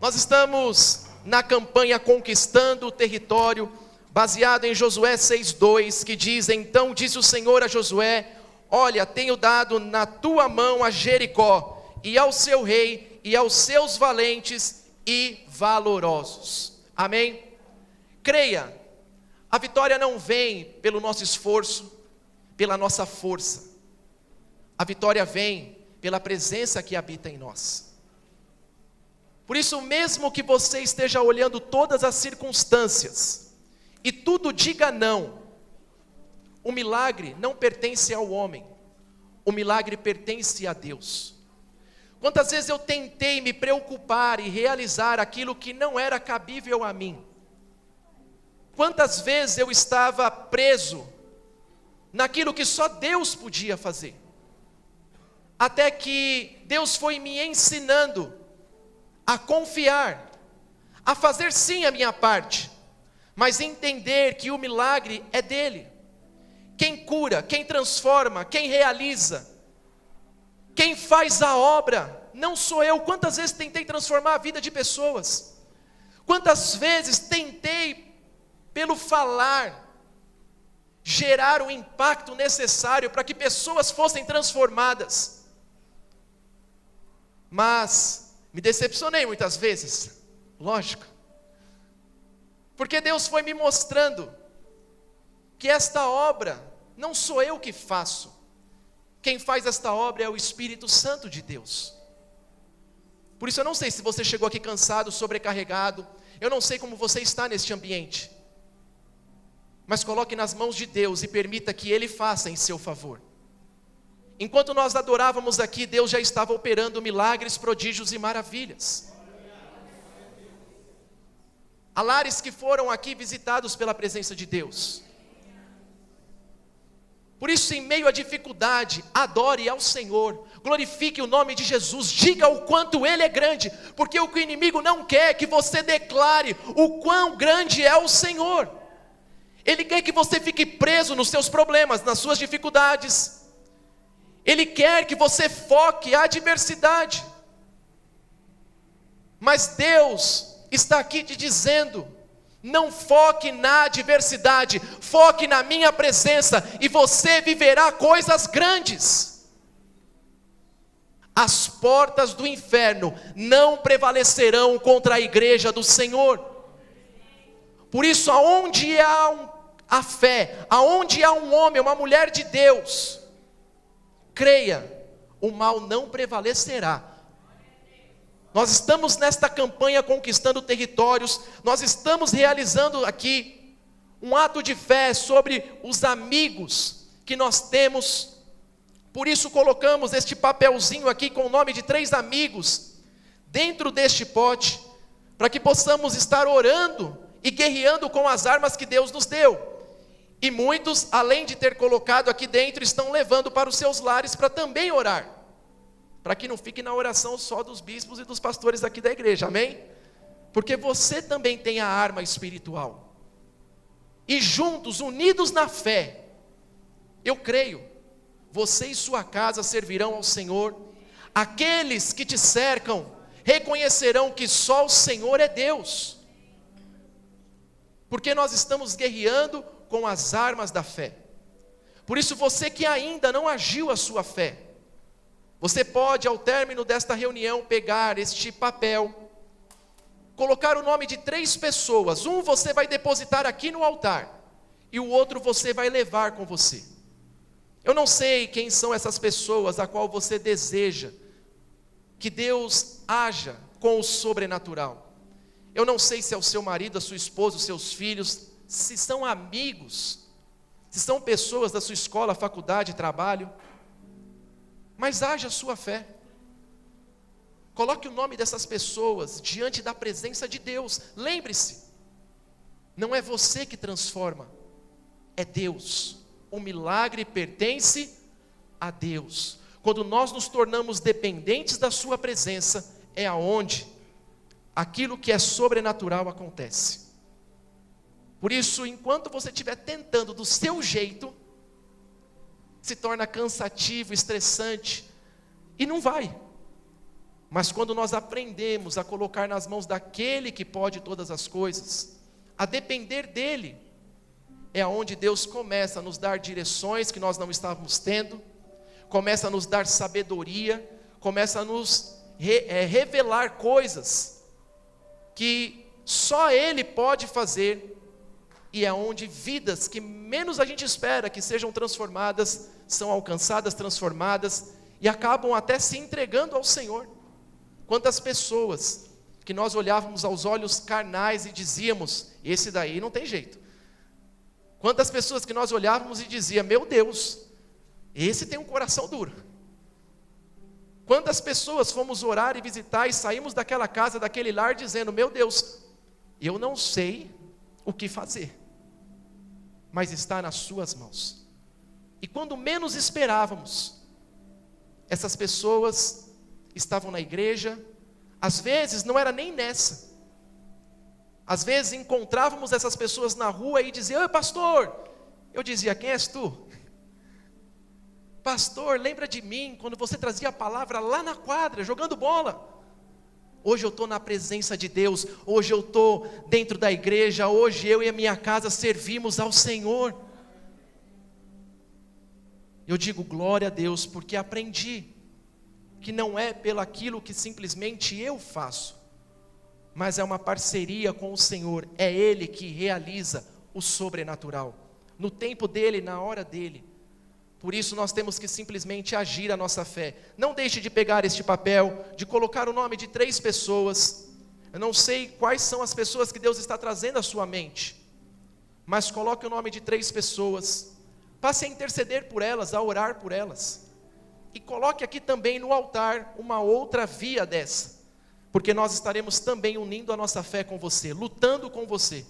Nós estamos na campanha Conquistando o Território, baseado em Josué 6:2, que diz: então disse o Senhor a Josué: olha, tenho dado na tua mão a Jericó, e ao seu rei, e aos seus valentes e valorosos. Amém? Creia, a vitória não vem pelo nosso esforço, pela nossa força. A vitória vem pela presença que habita em nós. Por isso, mesmo que você esteja olhando todas as circunstâncias e tudo diga não, o milagre não pertence ao homem, o milagre pertence a Deus. Quantas vezes eu tentei me preocupar e realizar aquilo que não era cabível a mim? Quantas vezes eu estava preso naquilo que só Deus podia fazer? Até que Deus foi me ensinando a confiar, a fazer sim a minha parte, mas entender que o milagre é dele. Quem cura, quem transforma, quem realiza, quem faz a obra, não sou eu. Quantas vezes tentei transformar a vida de pessoas? Quantas vezes tentei, pelo falar, gerar o impacto necessário para que pessoas fossem transformadas? Mas me decepcionei muitas vezes, lógico, porque Deus foi me mostrando que esta obra não sou eu que faço. Quem faz esta obra é o Espírito Santo de Deus. Por isso eu não sei se você chegou aqui cansado, sobrecarregado, eu não sei como você está neste ambiente, mas coloque nas mãos de Deus e permita que Ele faça em seu favor. Enquanto nós adorávamos aqui, Deus já estava operando milagres, prodígios e maravilhas. Há lares que foram aqui visitados pela presença de Deus. Por isso, em meio à dificuldade, adore ao Senhor, glorifique o nome de Jesus, diga o quanto Ele é grande, porque o que o inimigo não quer é que você declare o quão grande é o Senhor. Ele quer que você fique preso nos seus problemas, nas suas dificuldades. Ele quer que você foque a adversidade. Mas Deus está aqui te dizendo: não foque na adversidade, foque na minha presença, e você viverá coisas grandes. As portas do inferno não prevalecerão contra a igreja do Senhor. Por isso, aonde há a fé, aonde há um homem, uma mulher de Deus, creia, o mal não prevalecerá. Nós estamos nesta campanha Conquistando Territórios, nós estamos realizando aqui um ato de fé sobre os amigos que nós temos. Por isso colocamos este papelzinho aqui com o nome de 3 amigos dentro deste pote, para que possamos estar orando e guerreando com as armas que Deus nos deu. E muitos, além de ter colocado aqui dentro, estão levando para os seus lares para também orar, para que não fique na oração só dos bispos e dos pastores aqui da igreja, amém? Porque você também tem a arma espiritual, e juntos, unidos na fé, eu creio, você e sua casa servirão ao Senhor. Aqueles que te cercam reconhecerão que só o Senhor é Deus, porque nós estamos guerreando com as armas da fé. Por isso, você que ainda não agiu a sua fé, você pode, ao término desta reunião, pegar este papel, colocar o nome de 3 pessoas. Um você vai depositar aqui no altar, e o outro você vai levar com você. Eu não sei quem são essas pessoas a qual você deseja que Deus haja com o sobrenatural. Eu não sei se é o seu marido, a sua esposa, os seus filhos, se são amigos, se são pessoas da sua escola, faculdade, trabalho, mas haja a sua fé. Coloque o nome dessas pessoas diante da presença de Deus. Lembre-se, não é você que transforma, é Deus. O milagre pertence a Deus. Quando nós nos tornamos dependentes da sua presença, é aonde aquilo que é sobrenatural acontece. Por isso, enquanto você estiver tentando do seu jeito, se torna cansativo, estressante, e não vai. Mas quando nós aprendemos a colocar nas mãos daquele que pode todas as coisas, a depender dele, é onde Deus começa a nos dar direções que nós não estávamos tendo, começa a nos dar sabedoria, começa a nos revelar coisas que só Ele pode fazer, e é onde vidas que menos a gente espera que sejam transformadas, são alcançadas, transformadas, e acabam até se entregando ao Senhor. Quantas pessoas que nós olhávamos aos olhos carnais e dizíamos, esse daí não tem jeito. Quantas pessoas que nós olhávamos e dizíamos, meu Deus, esse tem um coração duro. Quantas pessoas fomos orar e visitar e saímos daquela casa, daquele lar, dizendo, meu Deus, eu não sei o que fazer, mas está nas suas mãos. E quando menos esperávamos, essas pessoas estavam na igreja, às vezes não era nem nessa, às vezes encontrávamos essas pessoas na rua e diziam, oi pastor, eu dizia, quem és tu? Pastor, lembra de mim, quando você trazia a palavra lá na quadra, jogando bola. Hoje eu estou na presença de Deus, hoje eu estou dentro da igreja, hoje eu e a minha casa servimos ao Senhor. Eu digo glória a Deus, porque aprendi que não é pelo aquilo que simplesmente eu faço, mas é uma parceria com o Senhor, é Ele que realiza o sobrenatural, no tempo dEle, na hora dEle. Por isso nós temos que simplesmente agir a nossa fé. Não deixe de pegar este papel, de colocar o nome de 3 pessoas. Eu não sei quais são as pessoas que Deus está trazendo à sua mente, mas coloque o nome de 3 pessoas. Passe a interceder por elas, a orar por elas. E coloque aqui também no altar uma outra via dessa, porque nós estaremos também unindo a nossa fé com você, lutando com você,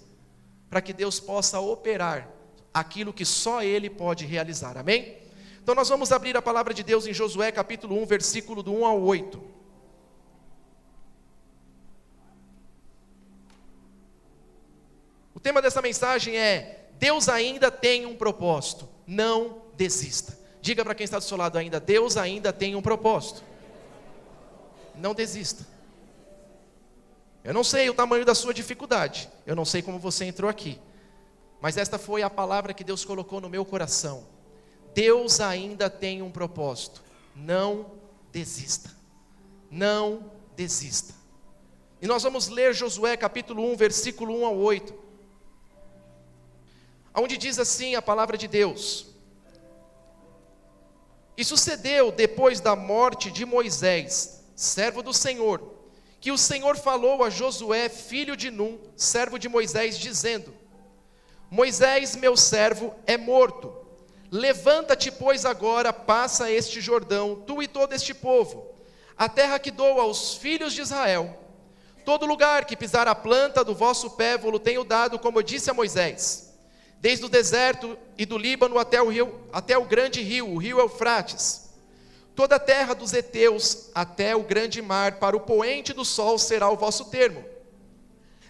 para que Deus possa operar aquilo que só Ele pode realizar, amém? Então nós vamos abrir a palavra de Deus em Josué capítulo 1, versículo do 1 ao 8. O tema dessa mensagem é, Deus ainda tem um propósito, não desista. Diga para quem está do seu lado ainda, Deus ainda tem um propósito, não desista. Eu não sei o tamanho da sua dificuldade, eu não sei como você entrou aqui, mas esta foi a palavra que Deus colocou no meu coração. Deus ainda tem um propósito, não desista, não desista. E nós vamos ler Josué capítulo 1, versículo 1 ao 8, onde diz assim a palavra de Deus: E sucedeu depois da morte de Moisés, servo do Senhor, que o Senhor falou a Josué, filho de Num, servo de Moisés, dizendo: Moisés, meu servo, é morto. Levanta-te, pois, agora, passa este Jordão, tu e todo este povo, a terra que dou aos filhos de Israel. Todo lugar que pisar a planta do vosso pé vou-lo tenho dado, como eu disse a Moisés. Desde o deserto e do Líbano até o grande rio, o rio Eufrates. Toda a terra dos heteus até o grande mar, para o poente do sol será o vosso termo.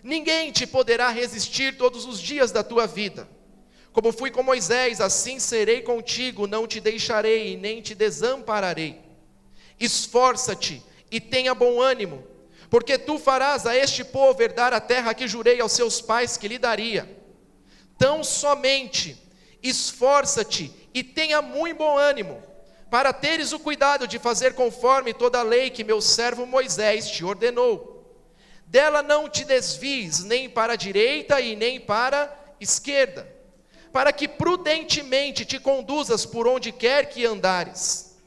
Ninguém te poderá resistir todos os dias da tua vida. Como fui com Moisés, assim serei contigo, não te deixarei e nem te desampararei. Esforça-te e tenha bom ânimo, porque tu farás a este povo herdar a terra que jurei aos seus pais que lhe daria. Tão somente esforça-te e tenha muito bom ânimo, para teres o cuidado de fazer conforme toda a lei que meu servo Moisés te ordenou. Dela não te desvies nem para a direita e nem para a esquerda, para que prudentemente te conduzas por onde quer que andares.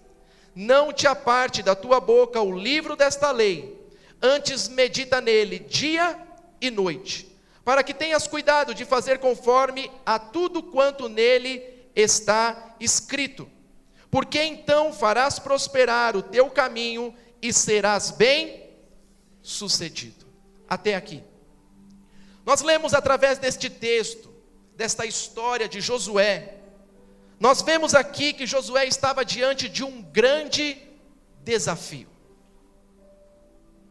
Não te aparte da tua boca o livro desta lei, antes medita nele dia e noite, para que tenhas cuidado de fazer conforme a tudo quanto nele está escrito. Porque então farás prosperar o teu caminho e serás bem sucedido. Até aqui. Nós lemos através deste texto, desta história de Josué, nós vemos aqui que Josué estava diante de um grande desafio.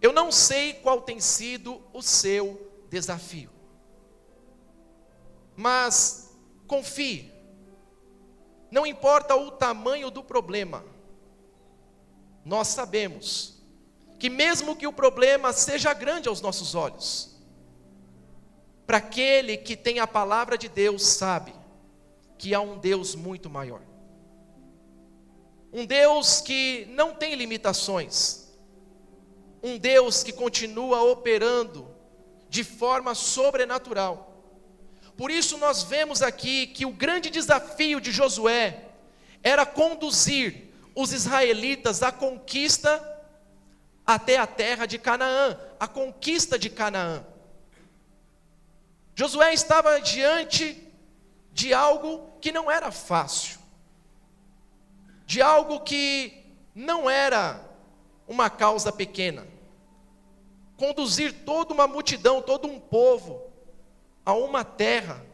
Eu não sei qual tem sido o seu desafio, mas confie, não importa o tamanho do problema, nós sabemos que mesmo que o problema seja grande aos nossos olhos, para aquele que tem a palavra de Deus sabe que há um Deus muito maior. Um Deus que não tem limitações. Um Deus que continua operando de forma sobrenatural. Por isso nós vemos aqui que o grande desafio de Josué era conduzir os israelitas à conquista até a terra de Canaã, a conquista de Canaã. Josué estava diante de algo que não era fácil, de algo que não era uma causa pequena. Conduzir toda uma multidão, todo um povo a uma terra.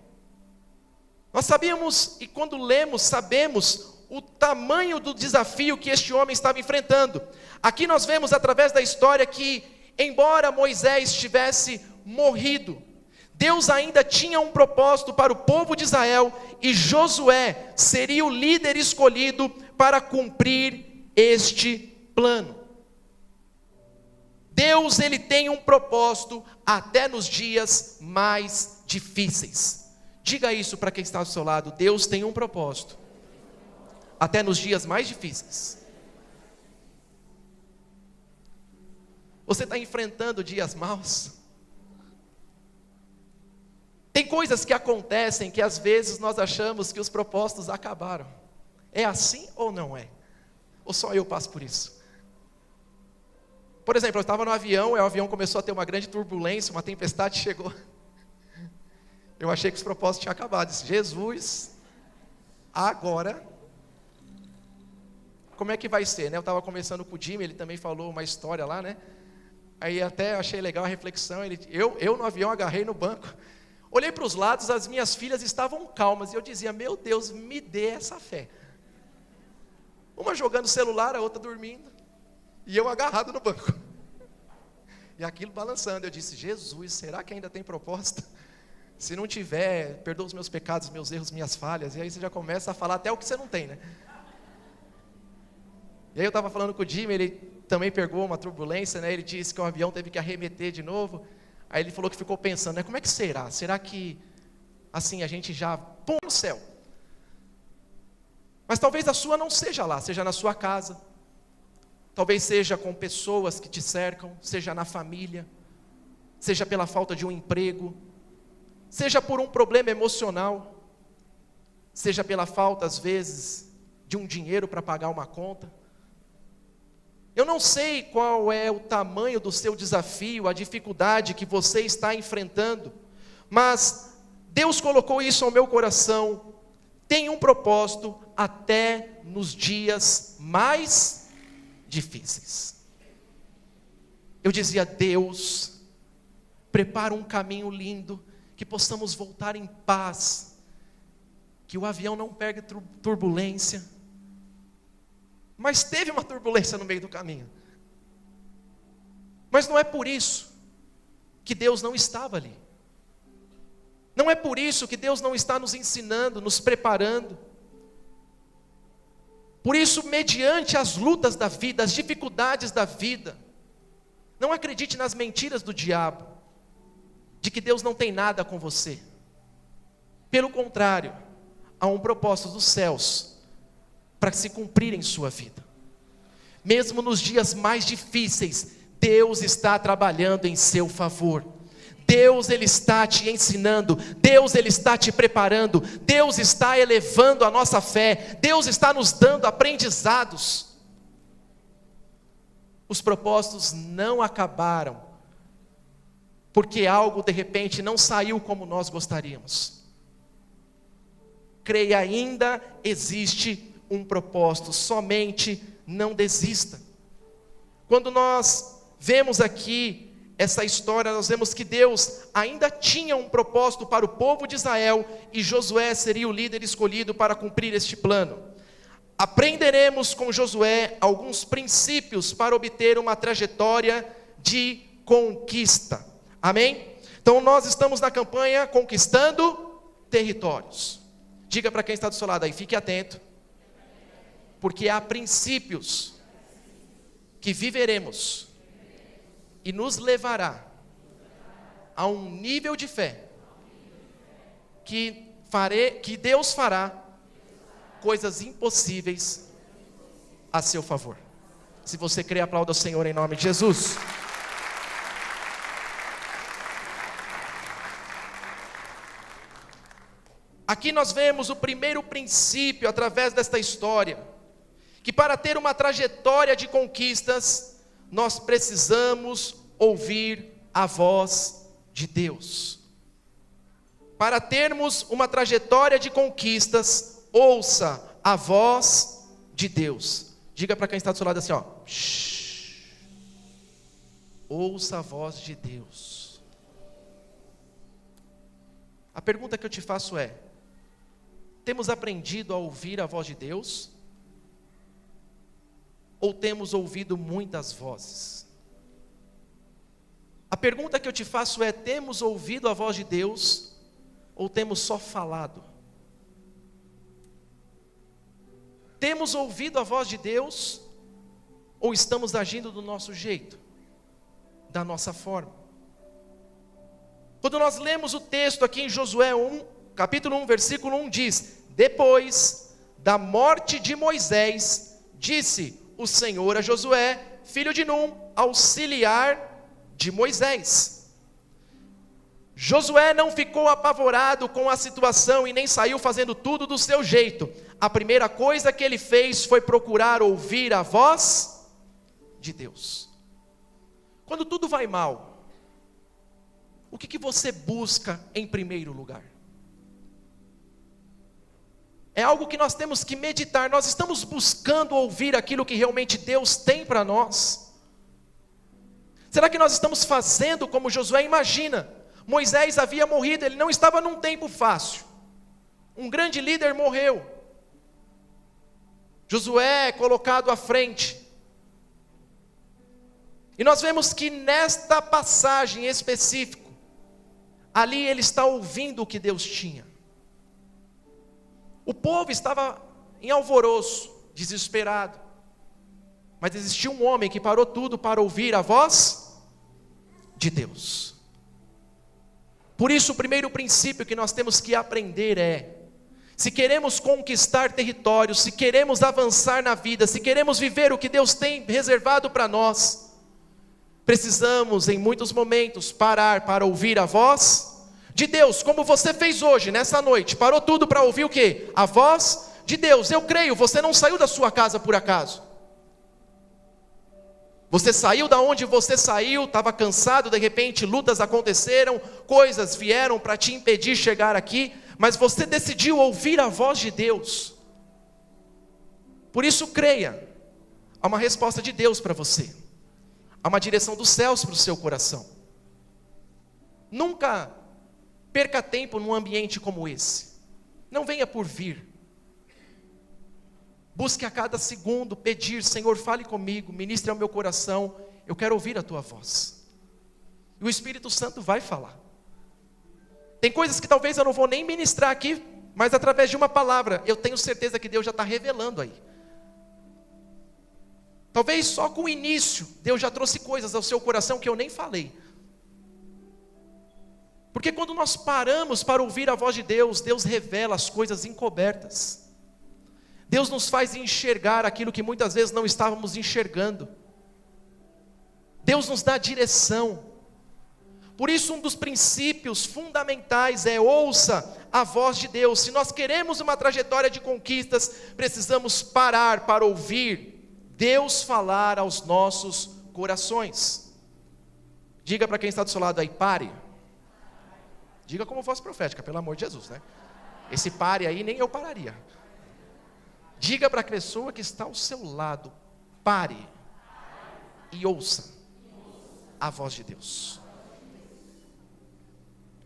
Nós sabíamos, e quando lemos, sabemos o tamanho do desafio que este homem estava enfrentando. Aqui nós vemos através da história que, embora Moisés tivesse morrido, Deus ainda tinha um propósito para o povo de Israel, e Josué seria o líder escolhido para cumprir este plano. Deus, ele tem um propósito até nos dias mais difíceis. Diga isso para quem está ao seu lado: Deus tem um propósito até nos dias mais difíceis. Você está enfrentando dias maus? Tem coisas que acontecem que às vezes nós achamos que os propósitos acabaram. É assim ou não é? Ou só eu passo por isso? Por exemplo, eu estava no avião, e o avião começou a ter uma grande turbulência, uma tempestade chegou. Eu achei que os propósitos tinham acabado. Disse: Jesus, agora, como é que vai ser, né? Eu estava conversando com o Jimmy, ele também falou uma história lá, né? Aí até achei legal a reflexão. Eu no avião agarrei no banco, olhei para os lados, as minhas filhas estavam calmas, e eu dizia: meu Deus, me dê essa fé. Uma jogando celular, a outra dormindo, e eu agarrado no banco, e aquilo balançando. Eu disse: Jesus, será que ainda tem propósito? Se não tiver, perdoa os meus pecados, meus erros, minhas falhas. E aí você já começa a falar até o que você não tem, né? E aí eu estava falando com o Jimmy, ele também pegou uma turbulência, né? Ele disse que o avião teve que arremeter de novo. Aí ele falou que ficou pensando, né? Como é que será? Será que, assim, a gente já põe no céu? Mas talvez a sua não seja lá, seja na sua casa. Talvez seja com pessoas que te cercam, seja na família, seja pela falta de um emprego, seja por um problema emocional, seja pela falta, às vezes, de um dinheiro para pagar uma conta. Eu não sei qual é o tamanho do seu desafio, a dificuldade que você está enfrentando, mas Deus colocou isso ao meu coração. Tem um propósito até nos dias mais difíceis. Eu dizia: Deus, prepara um caminho lindo, que possamos voltar em paz, que o avião não pegue turbulência. Mas teve uma turbulência no meio do caminho. Mas não é por isso que Deus não estava ali. Não é por isso que Deus não está nos ensinando, nos preparando. Por isso, mediante as lutas da vida, as dificuldades da vida, não acredite nas mentiras do diabo, de que Deus não tem nada com você. Pelo contrário, há um propósito dos céus para se cumprir em sua vida. Mesmo nos dias mais difíceis, Deus está trabalhando em seu favor. Deus, Ele está te ensinando, Deus, Ele está te preparando, Deus está elevando a nossa fé, Deus está nos dando aprendizados. Os propósitos não acabaram, porque algo de repente não saiu como nós gostaríamos. Creia, ainda existe um propósito, somente não desista. Quando nós vemos aqui essa história, nós vemos que Deus ainda tinha um propósito para o povo de Israel, e Josué seria o líder escolhido para cumprir este plano. Aprenderemos com Josué alguns princípios para obter uma trajetória de conquista. Amém? Então nós estamos na campanha Conquistando Territórios. Diga para quem está do seu lado aí, fique atento, porque há princípios que viveremos e nos levará a um nível de fé que Deus fará coisas impossíveis a seu favor. Se você crê, aplauda o Senhor em nome de Jesus. Aqui nós vemos o primeiro princípio através desta história, que para ter uma trajetória de conquistas, nós precisamos ouvir a voz de Deus. Para termos uma trajetória de conquistas, ouça a voz de Deus. Diga para quem está do seu lado assim, ó. Shhh. Ouça a voz de Deus. A pergunta que eu te faço é: temos aprendido a ouvir a voz de Deus? Ou temos ouvido muitas vozes? A pergunta que eu te faço é: temos ouvido a voz de Deus? Ou temos só falado? Temos ouvido a voz de Deus? Ou estamos agindo do nosso jeito? Da nossa forma? Quando nós lemos o texto aqui em Josué 1, capítulo 1, versículo 1 diz: depois da morte de Moisés, disse o Senhor a Josué, filho de Num, auxiliar de Moisés. Josué não ficou apavorado com a situação e nem saiu fazendo tudo do seu jeito. A primeira coisa que ele fez foi procurar ouvir a voz de Deus. Quando tudo vai mal, o que você busca em primeiro lugar? É algo que nós temos que meditar. Nós estamos buscando ouvir aquilo que realmente Deus tem para nós? Será que nós estamos fazendo como Josué? Imagina, Moisés havia morrido, ele não estava num tempo fácil. Um grande líder morreu. Josué é colocado à frente. E nós vemos que nesta passagem específica, ali ele está ouvindo o que Deus tinha. O povo estava em alvoroço, desesperado. Mas existia um homem que parou tudo para ouvir a voz de Deus. Por isso o primeiro princípio que nós temos que aprender é: se queremos conquistar territórios, se queremos avançar na vida, se queremos viver o que Deus tem reservado para nós, precisamos em muitos momentos parar para ouvir a voz de Deus, como você fez hoje, nessa noite. Parou tudo para ouvir o quê? A voz de Deus. Eu creio, você não saiu da sua casa por acaso. Você saiu da onde você saiu, estava cansado, de repente lutas aconteceram, coisas vieram para te impedir de chegar aqui, mas você decidiu ouvir a voz de Deus. Por isso creia, há uma resposta de Deus para você. Há uma direção dos céus para o seu coração. Nunca perca tempo num ambiente como esse. Não venha por vir. Busque a cada segundo pedir: Senhor, fale comigo, ministre ao meu coração, eu quero ouvir a tua voz. E o Espírito Santo vai falar. Tem coisas que talvez eu não vou nem ministrar aqui, mas através de uma palavra, eu tenho certeza que Deus já está revelando aí. Talvez só com o início, Deus já trouxe coisas ao seu coração que eu nem falei. Porque quando nós paramos para ouvir a voz de Deus, Deus revela as coisas encobertas. Deus nos faz enxergar aquilo que muitas vezes não estávamos enxergando. Deus nos dá direção. Por isso um dos princípios fundamentais é: ouça a voz de Deus. Se nós queremos uma trajetória de conquistas, precisamos parar para ouvir Deus falar aos nossos corações. Diga para quem está do seu lado aí: pare. Diga como voz profética, pelo amor de Jesus, né? Esse pare aí nem eu pararia. Diga para a pessoa que está ao seu lado: pare e ouça a voz de Deus.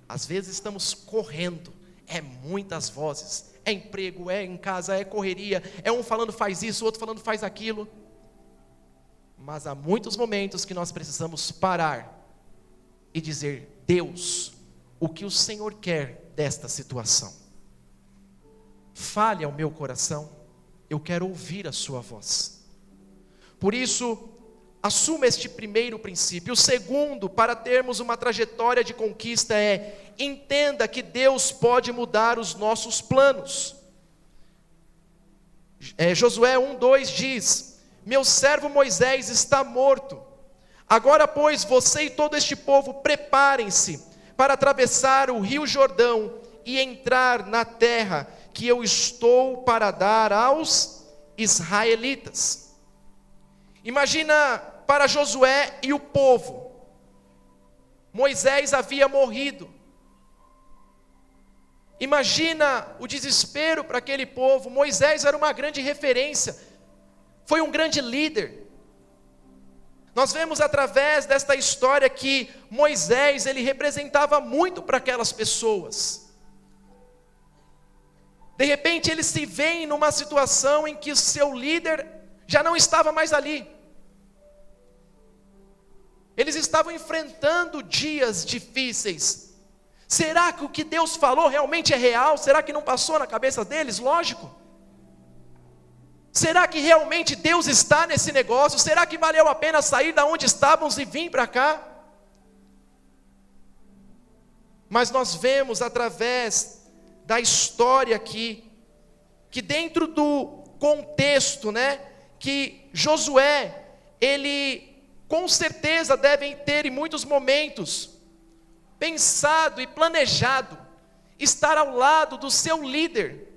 Às vezes estamos correndo, é muitas vozes, é emprego, é em casa, é correria, é um falando faz isso, outro falando faz aquilo. Mas há muitos momentos que nós precisamos parar e dizer: Deus, o que o Senhor quer desta situação? Fale ao meu coração, eu quero ouvir a sua voz. Por isso, Assuma este primeiro princípio. O segundo, para termos uma trajetória de conquista, é: entenda que Deus pode mudar os nossos planos. Josué 1:2 diz: meu servo Moisés está morto. Agora, pois, você e todo este povo preparem-se para atravessar o rio Jordão e entrar na terra que eu estou para dar aos israelitas. Imagina para Josué e o povo. Moisés havia morrido. Imagina o desespero para aquele povo. Moisés era uma grande referência, foi um grande líder. Nós vemos através desta história que Moisés, ele representava muito para aquelas pessoas. De repente eles se veem numa situação em que o seu líder já não estava mais ali. Eles estavam enfrentando dias difíceis. Será que o que Deus falou realmente é real? Será que não passou na cabeça deles? Lógico. Será que realmente Deus está nesse negócio? Será que valeu a pena sair da onde estávamos e vir para cá? Mas nós vemos através da história aqui, que dentro do contexto, que Josué, ele com certeza deve ter em muitos momentos pensado e planejado estar ao lado do seu líder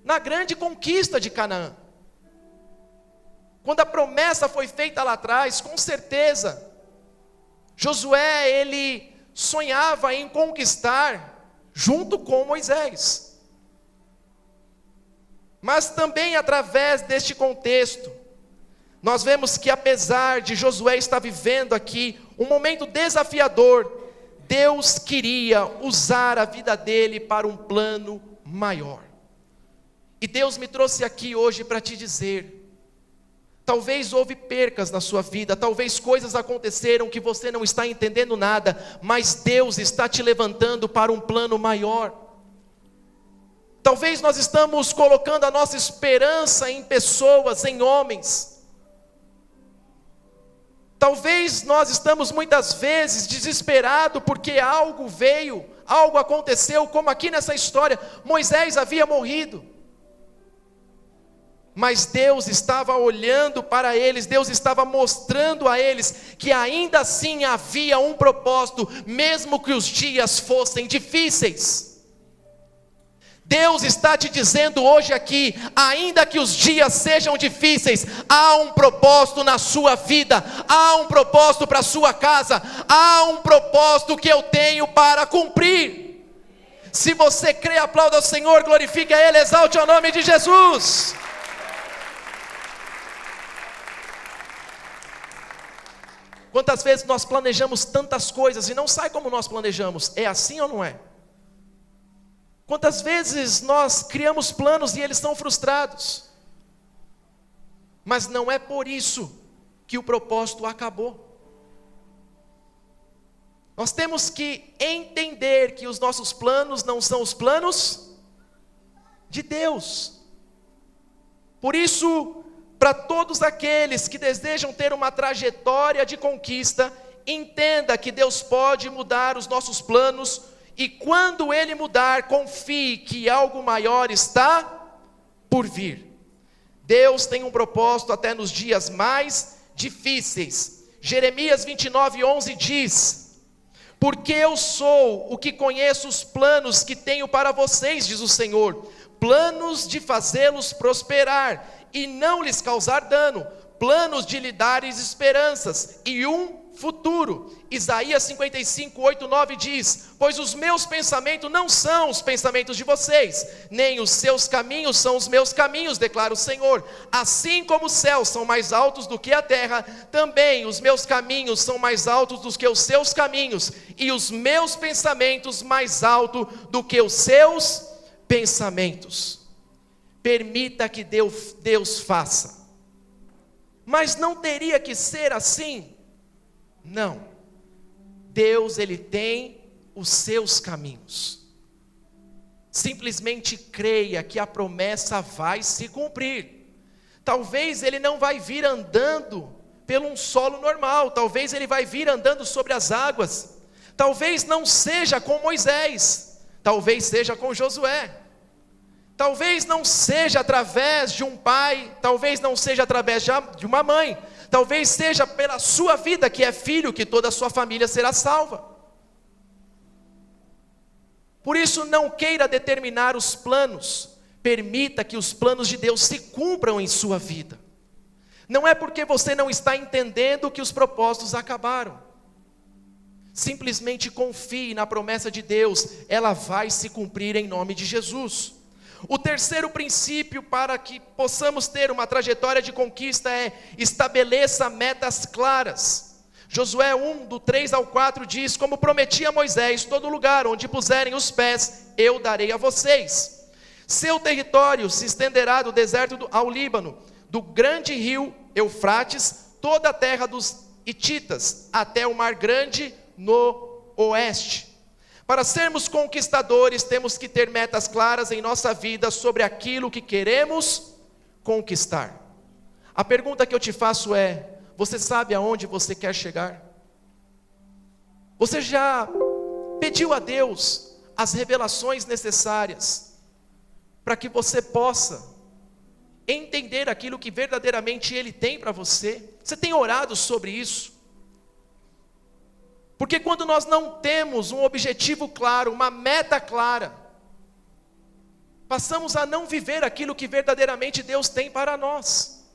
na grande conquista de Canaã. Quando a promessa foi feita lá atrás, com certeza Josué, ele sonhava em conquistar junto com Moisés. Mas também através deste contexto, nós vemos que apesar de Josué estar vivendo aqui um momento desafiador, Deus queria usar a vida dele para um plano maior. E Deus me trouxe aqui hoje para te dizer: talvez houve percas na sua vida, talvez coisas aconteceram que você não está entendendo nada, mas Deus está te levantando para um plano maior. Talvez nós estamos colocando a nossa esperança em pessoas, em homens. Talvez nós estamos muitas vezes desesperados porque algo veio, algo aconteceu, como aqui nessa história, Moisés havia morrido. Mas Deus estava olhando para eles, Deus estava mostrando a eles que ainda assim havia um propósito, mesmo que os dias fossem difíceis. Deus está te dizendo hoje aqui, ainda que os dias sejam difíceis, há um propósito na sua vida, há um propósito para a sua casa, há um propósito que eu tenho para cumprir. Se você crê, aplauda ao Senhor, glorifique a Ele, exalte o nome de Jesus. Quantas vezes nós planejamos tantas coisas e não sai como nós planejamos? É assim ou não é? Quantas vezes nós criamos planos e eles são frustrados? Mas não é por isso que o propósito acabou. Nós temos que entender que os nossos planos não são os planos de Deus. Por isso, para todos aqueles que desejam ter uma trajetória de conquista, entenda que Deus pode mudar os nossos planos, e quando Ele mudar, confie que algo maior está por vir. Deus tem um propósito até nos dias mais difíceis. Jeremias 29:11 diz: porque eu sou o que conheço os planos que tenho para vocês, diz o Senhor, planos de fazê-los prosperar e não lhes causar dano, planos de lhe dar esperanças e um futuro. Isaías 55:8-9 diz: pois os meus pensamentos não são os pensamentos de vocês, nem os seus caminhos são os meus caminhos, declara o Senhor. Assim como os céus são mais altos do que a terra, também os meus caminhos são mais altos do que os seus caminhos, e os meus pensamentos mais altos do que os seus pensamentos. Permita que Deus faça. Mas não teria que ser assim? Não. Deus, Ele tem os seus caminhos. Simplesmente creia que a promessa vai se cumprir. Talvez Ele não vai vir andando pelo um solo normal, talvez ele vai vir andando sobre as águas, talvez não seja com Moisés, talvez seja com Josué, talvez não seja através de um pai, talvez não seja através de uma mãe, talvez seja pela sua vida que é filho, que toda a sua família será salva. Por isso não queira determinar os planos, permita que os planos de Deus se cumpram em sua vida. Não é porque você não está entendendo que os propósitos acabaram. Simplesmente confie na promessa de Deus, ela vai se cumprir em nome de Jesus. O terceiro princípio para que possamos ter uma trajetória de conquista é: estabeleça metas claras. Josué 1, do 3 ao 4 diz: como prometi a Moisés, todo lugar onde puserem os pés, eu darei a vocês. Seu território se estenderá do deserto ao Líbano, do grande rio Eufrates, toda a terra dos hititas, até o mar grande no oeste. Para sermos conquistadores, temos que ter metas claras em nossa vida sobre aquilo que queremos conquistar. A pergunta que eu te faço é: você sabe aonde você quer chegar? Você já pediu a Deus as revelações necessárias para que você possa entender aquilo que verdadeiramente Ele tem para você? Você tem orado sobre isso? Porque quando nós não temos um objetivo claro, uma meta clara, passamos a não viver aquilo que verdadeiramente Deus tem para nós.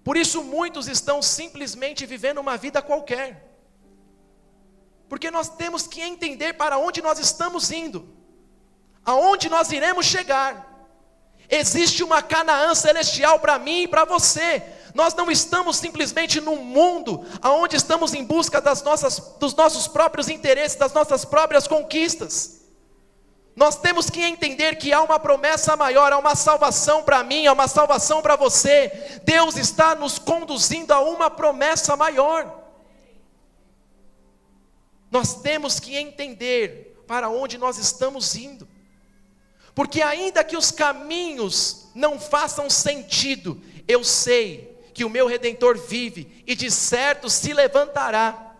Por isso muitos estão simplesmente vivendo uma vida qualquer. Porque nós temos que entender para onde nós estamos indo, aonde nós iremos chegar. Existe uma Canaã celestial para mim e para você. Nós não estamos simplesmente num mundo onde estamos em busca dos nossos próprios interesses, das nossas próprias conquistas. Nós temos que entender que há uma promessa maior, há uma salvação para mim, há uma salvação para você. Deus está nos conduzindo a uma promessa maior. Nós temos que entender para onde nós estamos indo. Porque ainda que os caminhos não façam sentido, eu sei que o meu Redentor vive e de certo se levantará,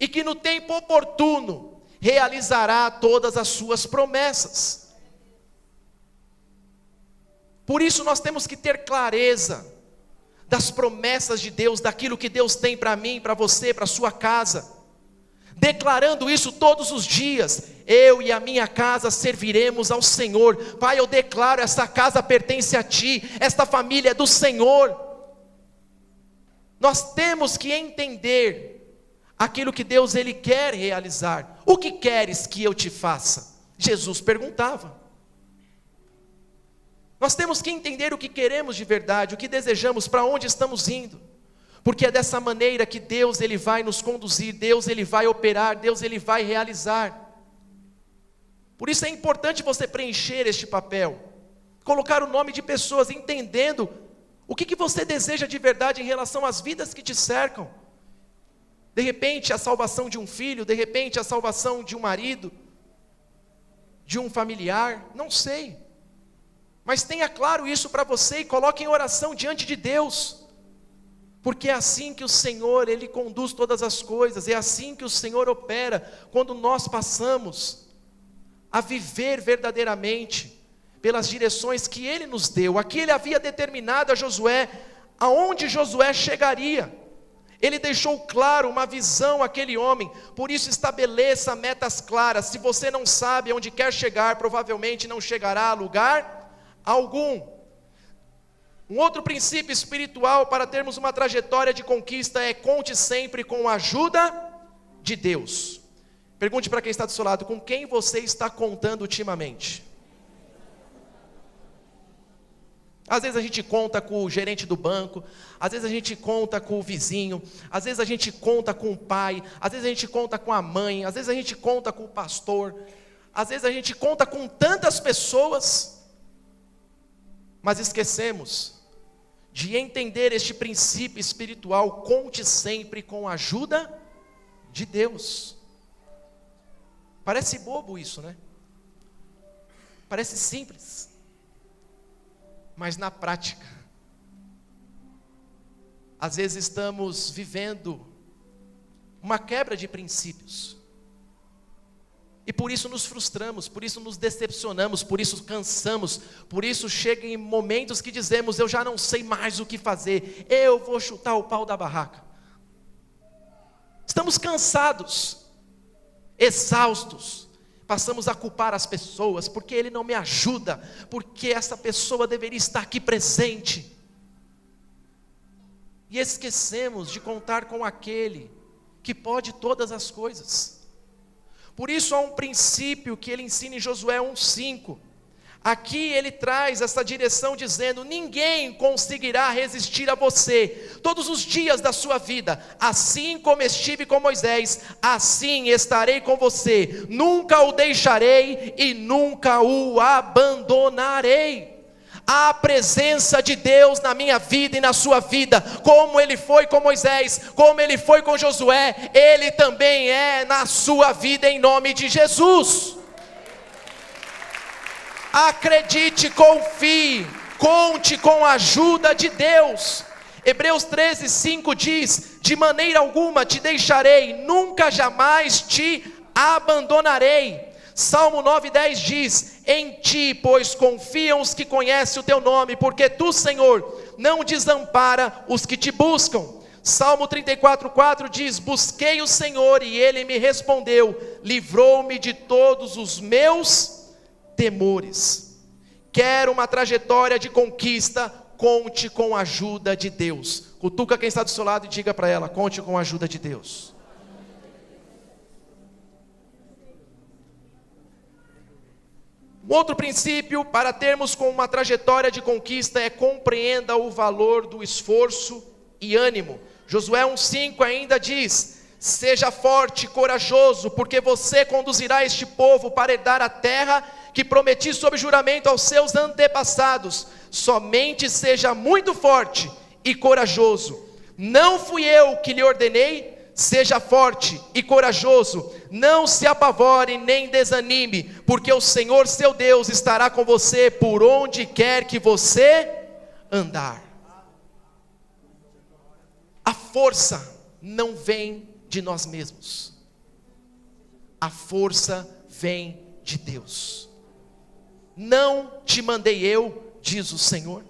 e que no tempo oportuno realizará todas as suas promessas. Por isso nós temos que ter clareza das promessas de Deus, daquilo que Deus tem para mim, para você, para a sua casa, declarando isso todos os dias: eu e a minha casa serviremos ao Senhor. Pai, eu declaro, essa casa pertence a Ti, esta família é do Senhor. Nós temos que entender aquilo que Deus Ele quer realizar. O que queres que eu te faça? Jesus perguntava. Nós temos que entender o que queremos de verdade, o que desejamos, para onde estamos indo. Porque é dessa maneira que Deus Ele vai nos conduzir, Deus Ele vai operar, Deus Ele vai realizar. Por isso é importante você preencher este papel, colocar o nome de pessoas, entendendo o que você deseja de verdade em relação às vidas que te cercam. De repente a salvação de um filho, de repente a salvação de um marido, de um familiar, não sei. Mas tenha claro isso para você e coloque em oração diante de Deus. Porque é assim que o Senhor, Ele conduz todas as coisas, é assim que o Senhor opera, quando nós passamos a viver verdadeiramente pelas direções que Ele nos deu. Aqui Ele havia determinado a Josué aonde Josué chegaria. Ele deixou claro uma visão àquele homem. Por isso estabeleça metas claras. Se você não sabe aonde quer chegar, provavelmente não chegará a lugar algum. Um outro princípio espiritual para termos uma trajetória de conquista é: conte sempre com a ajuda de Deus. Pergunte para quem está do seu lado: com quem você está contando ultimamente? Às vezes a gente conta com o gerente do banco, às vezes a gente conta com o vizinho, às vezes a gente conta com o pai, às vezes a gente conta com a mãe, às vezes a gente conta com o pastor, às vezes a gente conta com tantas pessoas, mas esquecemos de entender este princípio espiritual: conte sempre com a ajuda de Deus. Parece bobo isso, né? Parece simples. Mas na prática, às vezes estamos vivendo uma quebra de princípios. E por isso nos frustramos, por isso nos decepcionamos, por isso cansamos, por isso chega em momentos que dizemos: eu já não sei mais o que fazer, eu vou chutar o pau da barraca. Estamos cansados, exaustos, passamos a culpar as pessoas, porque ele não me ajuda, porque essa pessoa deveria estar aqui presente. E esquecemos de contar com aquele que pode todas as coisas. Por isso há um princípio que ele ensina em Josué 1:5. Aqui ele traz essa direção dizendo: ninguém conseguirá resistir a você todos os dias da sua vida. Assim como estive com Moisés, assim estarei com você. Nunca o deixarei e nunca o abandonarei. A presença de Deus na minha vida e na sua vida, como ele foi com Moisés, como ele foi com Josué, ele também é na sua vida, em nome de Jesus. Acredite, confie, conte com a ajuda de Deus. Hebreus 13:5 diz: de maneira alguma te deixarei, nunca jamais te abandonarei. Salmo 9:10 diz: em ti, pois, confiam os que conhecem o teu nome, porque tu, Senhor, não desampara os que te buscam. Salmo 34:4 diz: busquei o Senhor e ele me respondeu, livrou-me de todos os meus temores. Quer uma trajetória de conquista? Conte com a ajuda de Deus. Cutuca quem está do seu lado e diga para ela: conte com a ajuda de Deus. Um outro princípio para termos com uma trajetória de conquista é: compreenda o valor do esforço e ânimo. Josué 1:5 ainda diz: seja forte e corajoso, porque você conduzirá este povo para herdar a terra que prometi sob juramento aos seus antepassados. Somente seja muito forte e corajoso. Não fui eu que lhe ordenei? Seja forte e corajoso, não se apavore nem desanime, porque o Senhor seu Deus estará com você por onde quer que você andar. A força não vem de nós mesmos, a força vem de Deus. Não te mandei eu, diz o Senhor.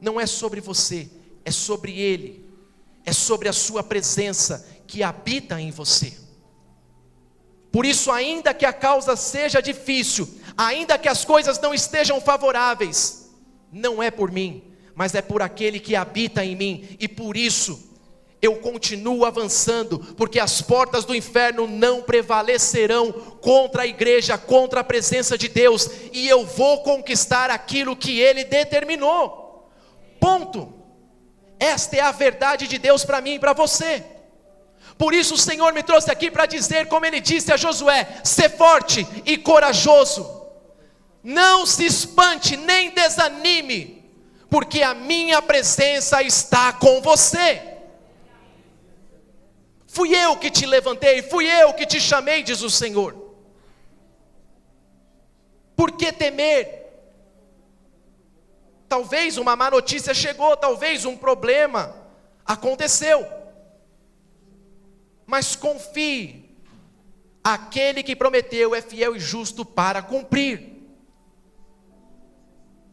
Não é sobre você, é sobre Ele. É sobre a sua presença que habita em você. Por isso, ainda que a causa seja difícil, ainda que as coisas não estejam favoráveis, não é por mim, mas é por aquele que habita em mim. E por isso eu continuo avançando, porque as portas do inferno não prevalecerão contra a igreja, contra a presença de Deus, e eu vou conquistar aquilo que Ele determinou. Ponto. Esta é a verdade de Deus para mim e para você. Por isso o Senhor me trouxe aqui para dizer, como Ele disse a Josué: ser forte e corajoso. Não se espante nem desanime, porque a minha presença está com você. Fui eu que te levantei, fui eu que te chamei, diz o Senhor. Por que temer? Talvez uma má notícia chegou, talvez um problema aconteceu. Mas confie, aquele que prometeu é fiel e justo para cumprir.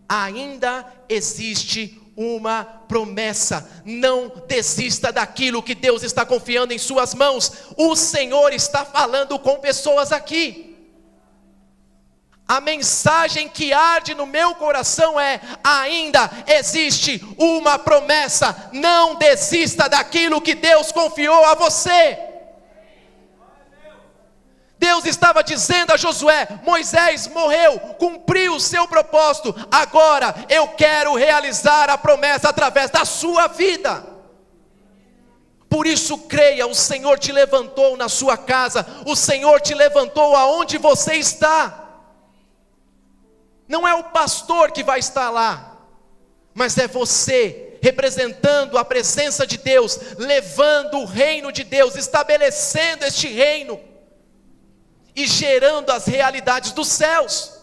Ainda existe uma promessa. Não desista daquilo que Deus está confiando em suas mãos. O Senhor está falando com pessoas aqui. A mensagem que arde no meu coração é: ainda existe uma promessa. Não desista daquilo que Deus confiou a você. Deus estava dizendo a Josué: Moisés morreu, cumpriu o seu propósito, agora eu quero realizar a promessa através da sua vida. Por isso creia, o Senhor te levantou na sua casa, o Senhor te levantou aonde você está. Não é o pastor que vai estar lá, mas é você, representando a presença de Deus, levando o reino de Deus, estabelecendo este reino e gerando as realidades dos céus.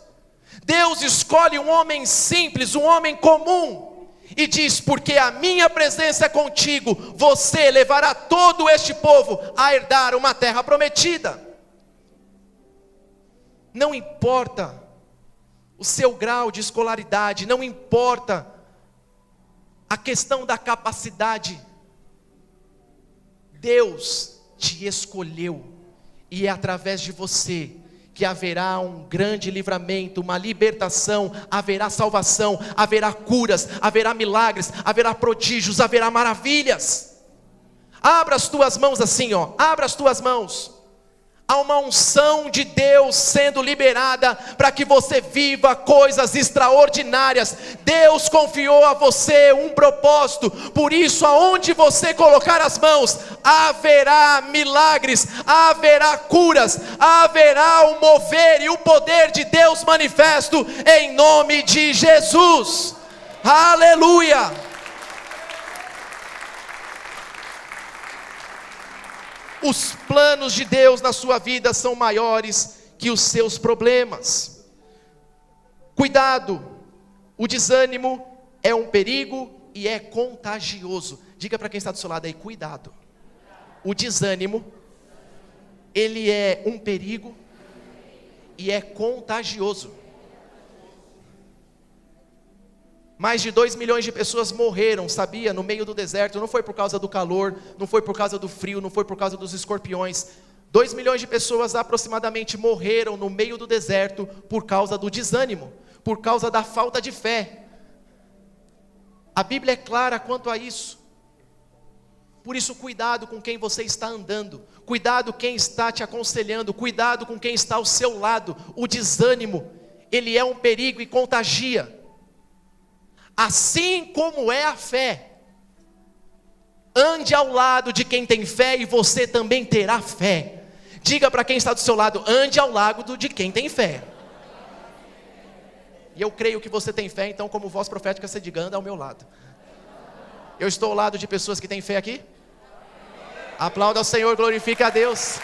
Deus escolhe um homem simples, um homem comum, e diz: porque a minha presença é contigo, você levará todo este povo a herdar uma terra prometida. Não importa o seu grau de escolaridade, não importa a questão da capacidade, Deus te escolheu, e é através de você que haverá um grande livramento, uma libertação, haverá salvação, haverá curas, haverá milagres, haverá prodígios, haverá maravilhas. Abra as tuas mãos assim, ó, abra as tuas mãos. Há uma unção de Deus sendo liberada para que você viva coisas extraordinárias. Deus confiou a você um propósito, por isso aonde você colocar as mãos, haverá milagres, haverá curas, haverá o mover e o poder de Deus manifesto em nome de Jesus. Aleluia! Os planos de Deus na sua vida são maiores que os seus problemas. Cuidado, o desânimo é um perigo e é contagioso. Diga para quem está do seu lado aí: cuidado. O desânimo, ele é um perigo e é contagioso. Mais de 2 milhões de pessoas morreram, sabia, no meio do deserto. Não foi por causa do calor, não foi por causa do frio, não foi por causa dos escorpiões. 2 milhões de pessoas aproximadamente morreram no meio do deserto por causa do desânimo, por causa da falta de fé. A Bíblia é clara quanto a isso. Por isso, cuidado com quem você está andando, cuidado quem está te aconselhando, cuidado com quem está ao seu lado. O desânimo, ele é um perigo e contagia. Assim como é a fé. Ande ao lado de quem tem fé e você também terá fé. Diga para quem está do seu lado: ande ao lado de quem tem fé. E eu creio que você tem fé, então, como voz profética, você diga: anda ao meu lado. Eu estou ao lado de pessoas que têm fé aqui? Aplauda ao Senhor, glorifique a Deus.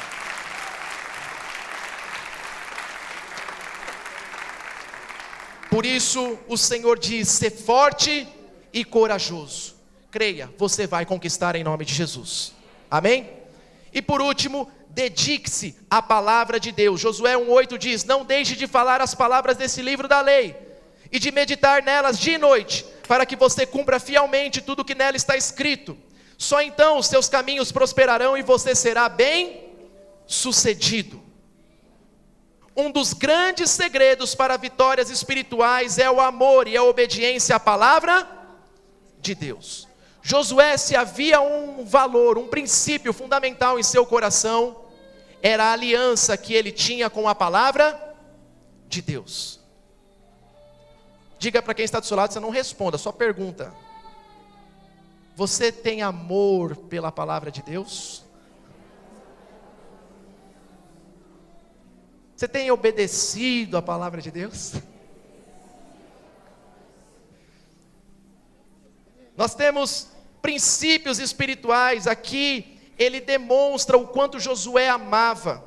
Por isso o Senhor diz: ser forte e corajoso. Creia, você vai conquistar em nome de Jesus. Amém? E por último, dedique-se à palavra de Deus. Josué 1:8 diz: não deixe de falar as palavras desse livro da lei, e de meditar nelas dia e noite, para que você cumpra fielmente tudo que nela está escrito. Só então os seus caminhos prosperarão e você será bem sucedido. Um dos grandes segredos para vitórias espirituais é o amor e a obediência à palavra de Deus. Josué, se havia um valor, um princípio fundamental em seu coração, era a aliança que ele tinha com a palavra de Deus. Diga para quem está do seu lado, você não responda, só pergunta: você tem amor pela palavra de Deus? Você tem obedecido a palavra de Deus? Nós temos princípios espirituais aqui. Ele demonstra o quanto Josué amava.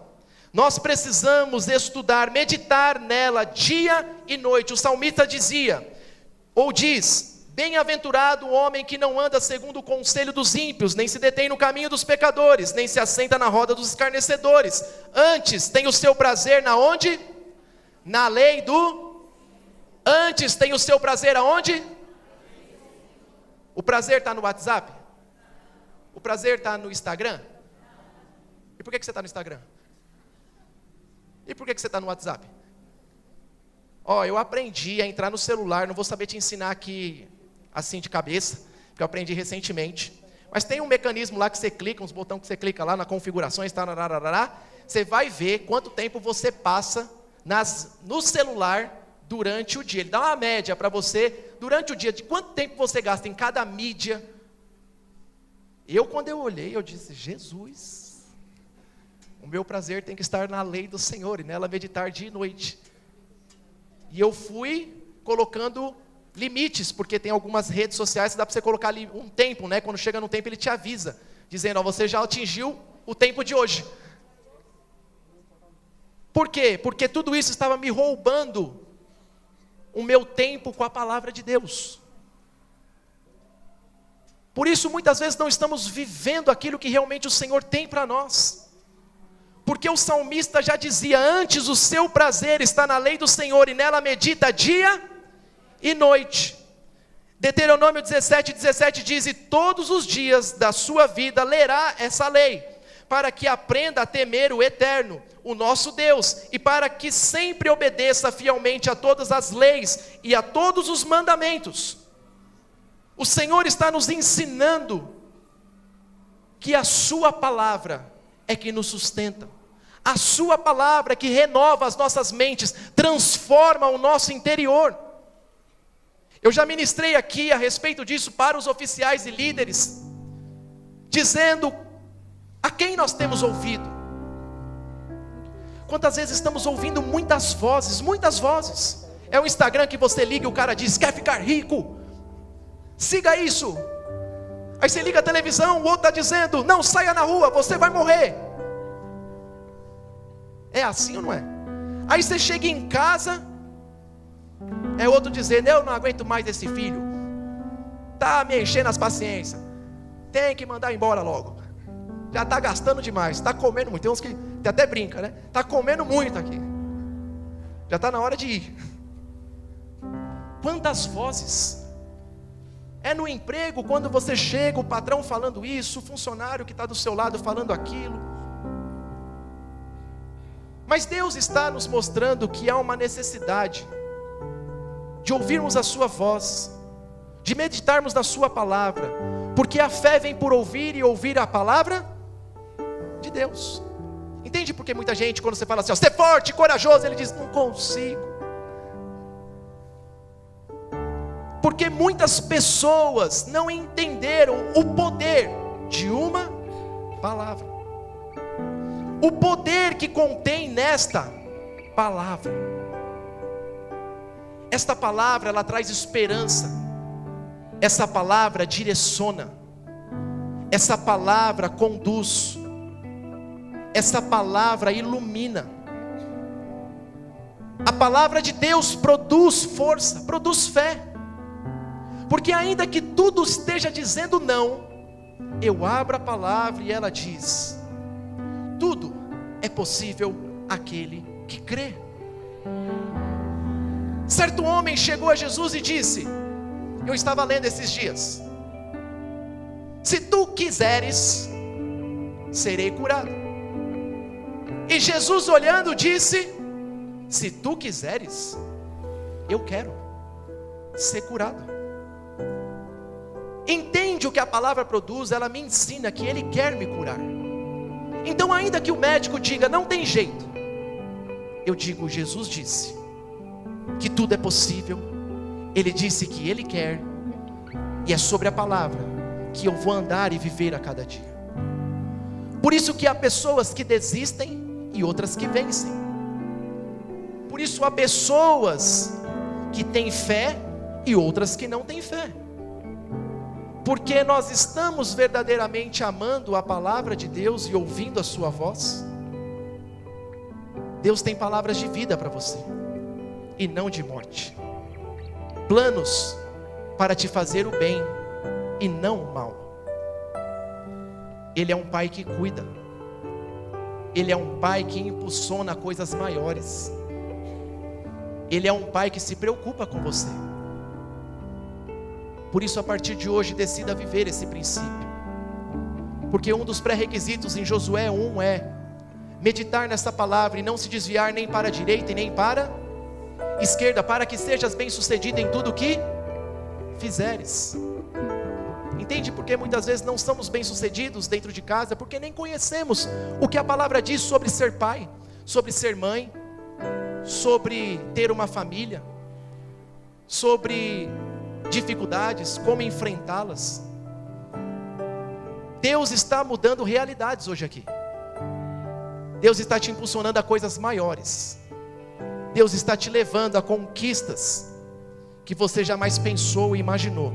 Nós precisamos estudar, meditar nela dia e noite. O salmista dizia, ou diz: bem-aventurado o homem que não anda segundo o conselho dos ímpios, nem se detém no caminho dos pecadores, nem se assenta na roda dos escarnecedores. Antes tem o seu prazer na onde? Na lei do... Antes tem o seu prazer aonde? O prazer está no WhatsApp? O prazer está no Instagram? E por que você está no Instagram? E por que você está no WhatsApp? Eu aprendi a entrar no celular, não vou saber te ensinar aqui assim de cabeça, porque eu aprendi recentemente. Mas tem um mecanismo lá que você clica, uns botões que você clica lá na configurações, você vai ver quanto tempo você passa no celular durante o dia. Ele dá uma média para você, durante o dia, de quanto tempo você gasta em cada mídia. Quando eu olhei, eu disse: Jesus, o meu prazer tem que estar na lei do Senhor, e nela meditar dia e noite. E eu fui colocando limites, porque tem algumas redes sociais que dá para você colocar ali um tempo, né? Quando chega no tempo ele te avisa, dizendo: você já atingiu o tempo de hoje. Por quê? Porque tudo isso estava me roubando o meu tempo com a palavra de Deus. Por isso muitas vezes não estamos vivendo aquilo que realmente o Senhor tem para nós. Porque o salmista já dizia: antes o seu prazer está na lei do Senhor, e nela medita dia e noite. Deuteronômio 17:17 diz: e todos os dias da sua vida lerá essa lei, para que aprenda a temer o Eterno, o nosso Deus, e para que sempre obedeça fielmente a todas as leis e a todos os mandamentos. O Senhor está nos ensinando que a sua palavra é que nos sustenta. A sua palavra é que renova as nossas mentes, transforma o nosso interior. Eu já ministrei aqui a respeito disso para os oficiais e líderes, dizendo a quem nós temos ouvido. Quantas vezes estamos ouvindo muitas vozes, muitas vozes. É o Instagram que você liga e o cara diz: quer ficar rico? Siga isso. Aí você liga a televisão, o outro está dizendo: não saia na rua, você vai morrer. É assim ou não é? Aí você chega em casa, é outro dizendo: eu não aguento mais esse filho, está me enchendo as paciências, tem que mandar embora logo, já está gastando demais, está comendo muito. Tem uns que até brinca, né? Está comendo muito aqui, já está na hora de ir. Quantas vozes! É no emprego, quando você chega, o patrão falando isso, o funcionário que está do seu lado falando aquilo. Mas Deus está nos mostrando que há uma necessidade de ouvirmos a sua voz, de meditarmos na sua palavra, porque a fé vem por ouvir e ouvir a palavra de Deus. Entende porque muita gente, quando você fala assim, ó, ser forte, corajoso, ele diz: não consigo. Porque muitas pessoas não entenderam o poder de uma palavra, o poder que contém nesta palavra. Esta palavra, ela traz esperança. Essa palavra direciona. Essa palavra conduz. Essa palavra ilumina. A palavra de Deus produz força, produz fé. Porque ainda que tudo esteja dizendo não, eu abro a palavra e ela diz: tudo é possível àquele que crê. Certo homem chegou a Jesus e disse, eu estava lendo esses dias: se tu quiseres, serei curado. E Jesus olhando disse: se tu quiseres, eu quero ser curado. Entende o que a palavra produz? Ela me ensina que Ele quer me curar. Então ainda que o médico diga, não tem jeito, eu digo, Jesus disse que tudo é possível. Ele disse que Ele quer. E é sobre a palavra que eu vou andar e viver a cada dia. Por isso que há pessoas que desistem e outras que vencem. Por isso há pessoas que têm fé e outras que não têm fé. Porque nós estamos verdadeiramente amando a palavra de Deus e ouvindo a sua voz. Deus tem palavras de vida para você e não de morte, planos para te fazer o bem e não o mal. Ele é um pai que cuida. Ele é um pai que impulsiona coisas maiores. Ele é um pai que se preocupa com você. Por isso, a partir de hoje, decida viver esse princípio. Porque um dos pré-requisitos em Josué 1 é meditar nessa palavra e não se desviar nem para a direita e nem para a esquerda, para que sejas bem-sucedido em tudo o que fizeres. Entende porque muitas vezes não somos bem-sucedidos dentro de casa? Porque nem conhecemos o que a palavra diz sobre ser pai, sobre ser mãe, sobre ter uma família, sobre dificuldades, como enfrentá-las. Deus está mudando realidades hoje aqui. Deus está te impulsionando a coisas maiores. Deus está te levando a conquistas que você jamais pensou e imaginou.